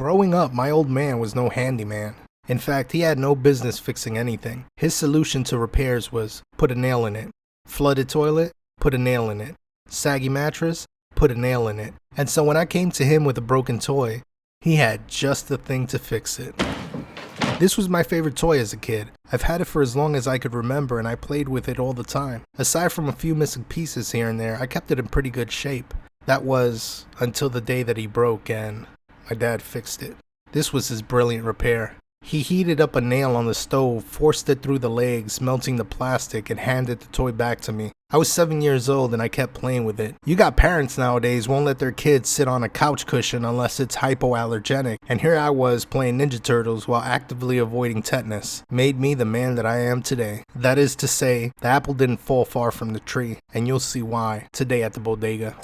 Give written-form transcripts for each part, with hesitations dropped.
Growing up, my old man was no handyman. In fact, he had no business fixing anything. His solution to repairs was put a nail in it. Flooded toilet? Put a nail in it. Saggy mattress? Put a nail in it. And so when I came to him with a broken toy, he had just the thing to fix it. This was my favorite toy as a kid. I've had it for as long as I could remember and I played with it all the time. Aside from a few missing pieces here and there, I kept it in pretty good shape. That was until the day that he broke and my dad fixed it. This was his brilliant repair. He heated up a nail on the stove, forced it through the legs, melting the plastic, and handed the toy back to me. I was 7 years old and I kept playing with it. You got parents nowadays won't let their kids sit on a couch cushion unless it's hypoallergenic, and here I was playing Ninja Turtles while actively avoiding tetanus. Made me the man that I am today. That is to say, the apple didn't fall far from the tree, and you'll see why today at the bodega.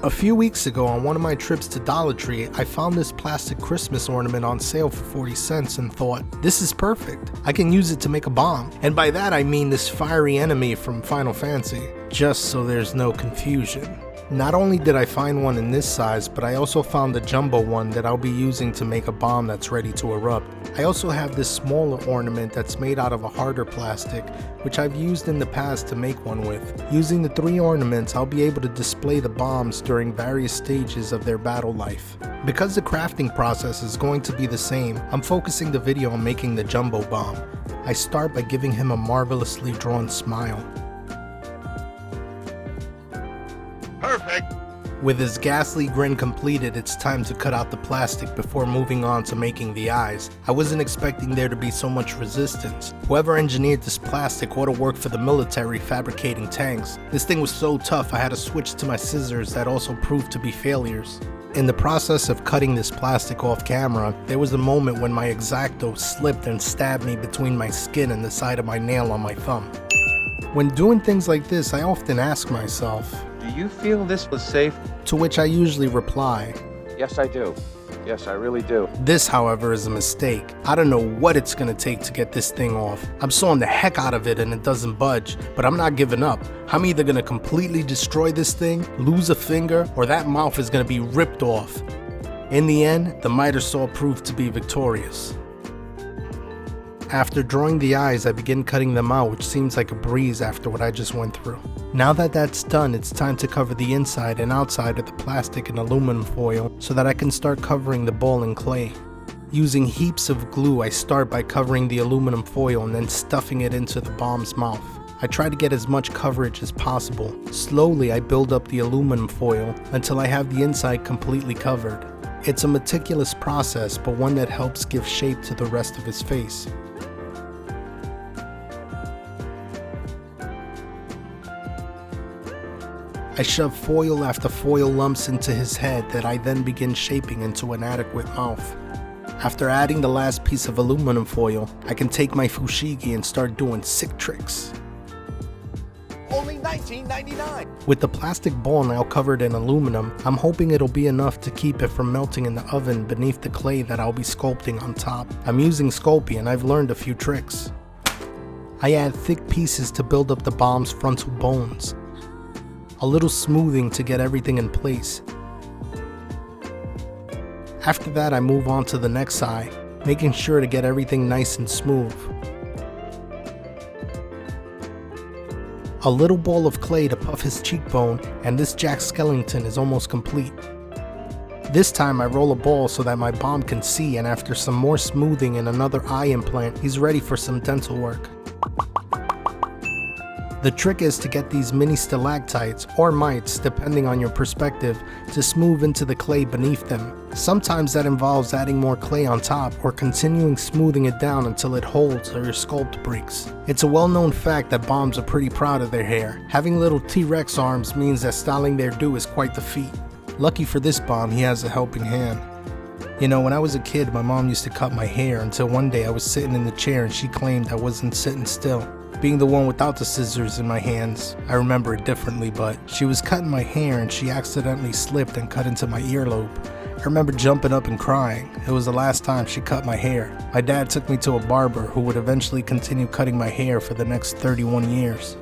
A few weeks ago on one of my trips to Dollar Tree, I found this plastic Christmas ornament on sale for 40 cents and thought, this is perfect. I can use it to make a bomb. And by that I mean this fiery enemy from Final Fantasy. Just so there's no confusion. Not only did I find one in this size, but I also found a jumbo one that I'll be using to make a bomb that's ready to erupt. I also have this smaller ornament that's made out of a harder plastic, which I've used in the past to make one with. Using the 3 ornaments, I'll be able to display the bombs during various stages of their battle life. Because the crafting process is going to be the same, I'm focusing the video on making the jumbo bomb. I start by giving him a marvelously drawn smile. Perfect! With his ghastly grin completed, it's time to cut out the plastic before moving on to making the eyes. I wasn't expecting there to be so much resistance. Whoever engineered this plastic ought to work for the military fabricating tanks. This thing was so tough I had to switch to my scissors that also proved to be failures. In the process of cutting this plastic off camera, there was a moment when my X-Acto slipped and stabbed me between my skin and the side of my nail on my thumb. When doing things like this, I often ask myself, Do you feel this was safe? To which I usually reply, Yes, I do. Yes, I really do. This, however, is a mistake. I don't know what it's gonna take to get this thing off. I'm sawing the heck out of it and it doesn't budge, but I'm not giving up. I'm either gonna completely destroy this thing, lose a finger, or that mouth is gonna be ripped off. In the end, the miter saw proved to be victorious. After drawing the eyes, I begin cutting them out, which seems like a breeze after what I just went through. Now that that's done, it's time to cover the inside and outside of the plastic and aluminum foil so that I can start covering the ball in clay. Using heaps of glue, I start by covering the aluminum foil and then stuffing it into the bomb's mouth. I try to get as much coverage as possible. Slowly, I build up the aluminum foil until I have the inside completely covered. It's a meticulous process, but one that helps give shape to the rest of his face. I shove foil after foil lumps into his head that I then begin shaping into an adequate mouth. After adding the last piece of aluminum foil, I can take my fushigi and start doing sick tricks. Only $19.99! With the plastic ball now covered in aluminum, I'm hoping it'll be enough to keep it from melting in the oven beneath the clay that I'll be sculpting on top. I'm using Sculpey and I've learned a few tricks. I add thick pieces to build up the bomb's frontal bones. A little smoothing to get everything in place. After that, I move on to the next eye, making sure to get everything nice and smooth. A little ball of clay to puff his cheekbone, and this Jack Skellington is almost complete. This time I roll a ball so that my bomb can see, and after some more smoothing and another eye implant, he's ready for some dental work. The trick is to get these mini stalactites, or mites depending on your perspective, to smooth into the clay beneath them. Sometimes that involves adding more clay on top or continuing smoothing it down until it holds or your sculpt breaks. It's a well-known fact that bombs are pretty proud of their hair. Having little T-Rex arms means that styling their do is quite the feat. Lucky for this bomb, he has a helping hand. You know, when I was a kid, my mom used to cut my hair until one day I was sitting in the chair and she claimed I wasn't sitting still. Being the one without the scissors in my hands, I remember it differently, but she was cutting my hair and she accidentally slipped and cut into my earlobe. I remember jumping up and crying. It was the last time she cut my hair. My dad took me to a barber who would eventually continue cutting my hair for the next 31 years.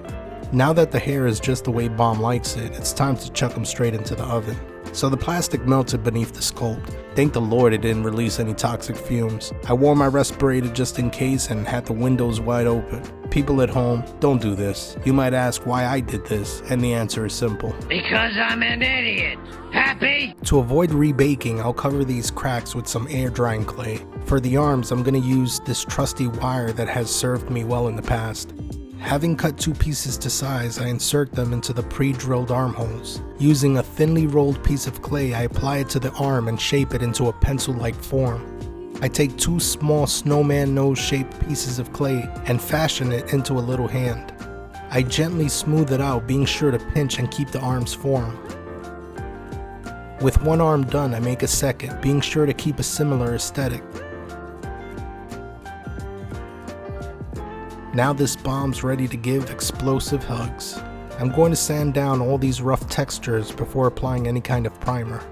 Now that the hair is just the way Bomb likes it, it's time to chuck him straight into the oven. So the plastic melted beneath the sculpt. Thank the Lord it didn't release any toxic fumes. I wore my respirator just in case and had the windows wide open. People at home, don't do this. You might ask why I did this, and the answer is simple. Because I'm an idiot. Happy? To avoid rebaking, I'll cover these cracks with some air drying clay. For the arms, I'm going to use this trusty wire that has served me well in the past. Having cut 2 pieces to size, I insert them into the pre-drilled armholes. Using a thinly rolled piece of clay, I apply it to the arm and shape it into a pencil-like form. I take 2 small snowman nose-shaped pieces of clay and fashion it into a little hand. I gently smooth it out, being sure to pinch and keep the arm's form. With one arm done, I make a second, being sure to keep a similar aesthetic. Now this bomb's ready to give explosive hugs. I'm going to sand down all these rough textures before applying any kind of primer.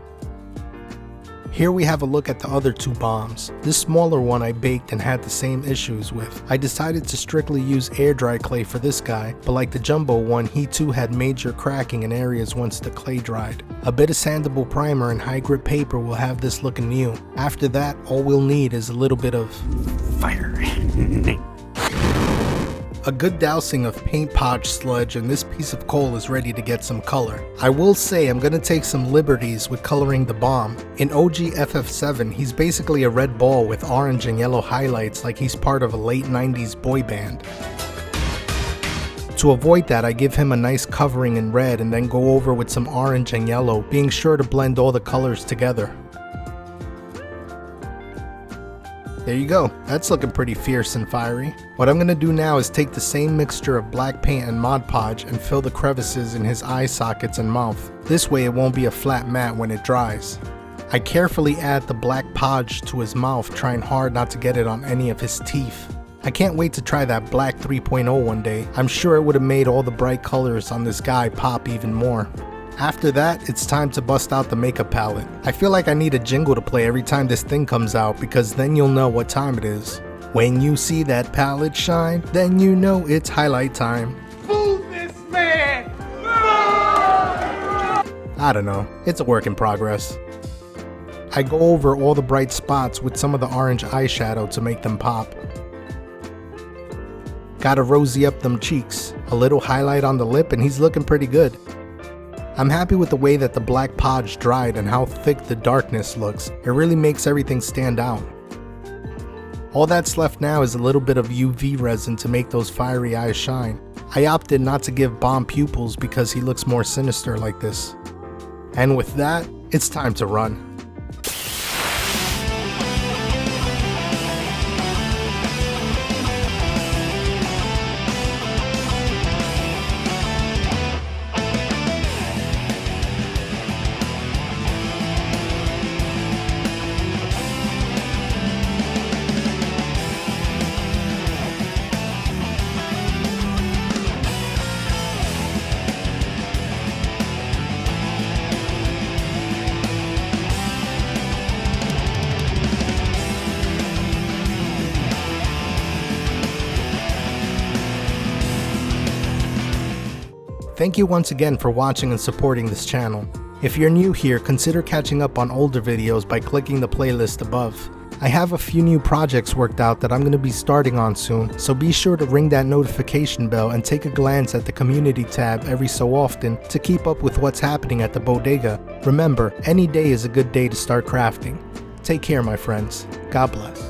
Here we have a look at the other 2 bombs. This smaller one I baked and had the same issues with. I decided to strictly use air dry clay for this guy, but like the jumbo one, he too had major cracking in areas once the clay dried. A bit of sandable primer and high grip paper will have this looking new. After that, all we'll need is a little bit of fire. A good dousing of paint podge sludge and this piece of coal is ready to get some color. I will say I'm gonna take some liberties with coloring the bomb. In OG FF7, he's basically a red ball with orange and yellow highlights like he's part of a late 90s boy band. To avoid that, I give him a nice covering in red and then go over with some orange and yellow, being sure to blend all the colors together. There you go, that's looking pretty fierce and fiery. What I'm gonna do now is take the same mixture of black paint and Mod Podge and fill the crevices in his eye sockets and mouth. This way it won't be a flat mat when it dries. I carefully add the black podge to his mouth, trying hard not to get it on any of his teeth. I can't wait to try that black 3.0 one day. I'm sure it would have made all the bright colors on this guy pop even more. After that, it's time to bust out the makeup palette. I feel like I need a jingle to play every time this thing comes out because then you'll know what time it is. When you see that palette shine, then you know it's highlight time. Fool this man! I don't know, it's a work in progress. I go over all the bright spots with some of the orange eyeshadow to make them pop. Gotta rosy up them cheeks, a little highlight on the lip and he's looking pretty good. I'm happy with the way that the black podge dried and how thick the darkness looks. It really makes everything stand out. All that's left now is a little bit of UV resin to make those fiery eyes shine. I opted not to give bomb pupils because he looks more sinister like this. And with that, it's time to run. Thank you once again for watching and supporting this channel. If you're new here, consider catching up on older videos by clicking the playlist above. I have a few new projects worked out that I'm going to be starting on soon, so be sure to ring that notification bell and take a glance at the community tab every so often to keep up with what's happening at the bodega. Remember, any day is a good day to start crafting. Take care, my friends. God bless.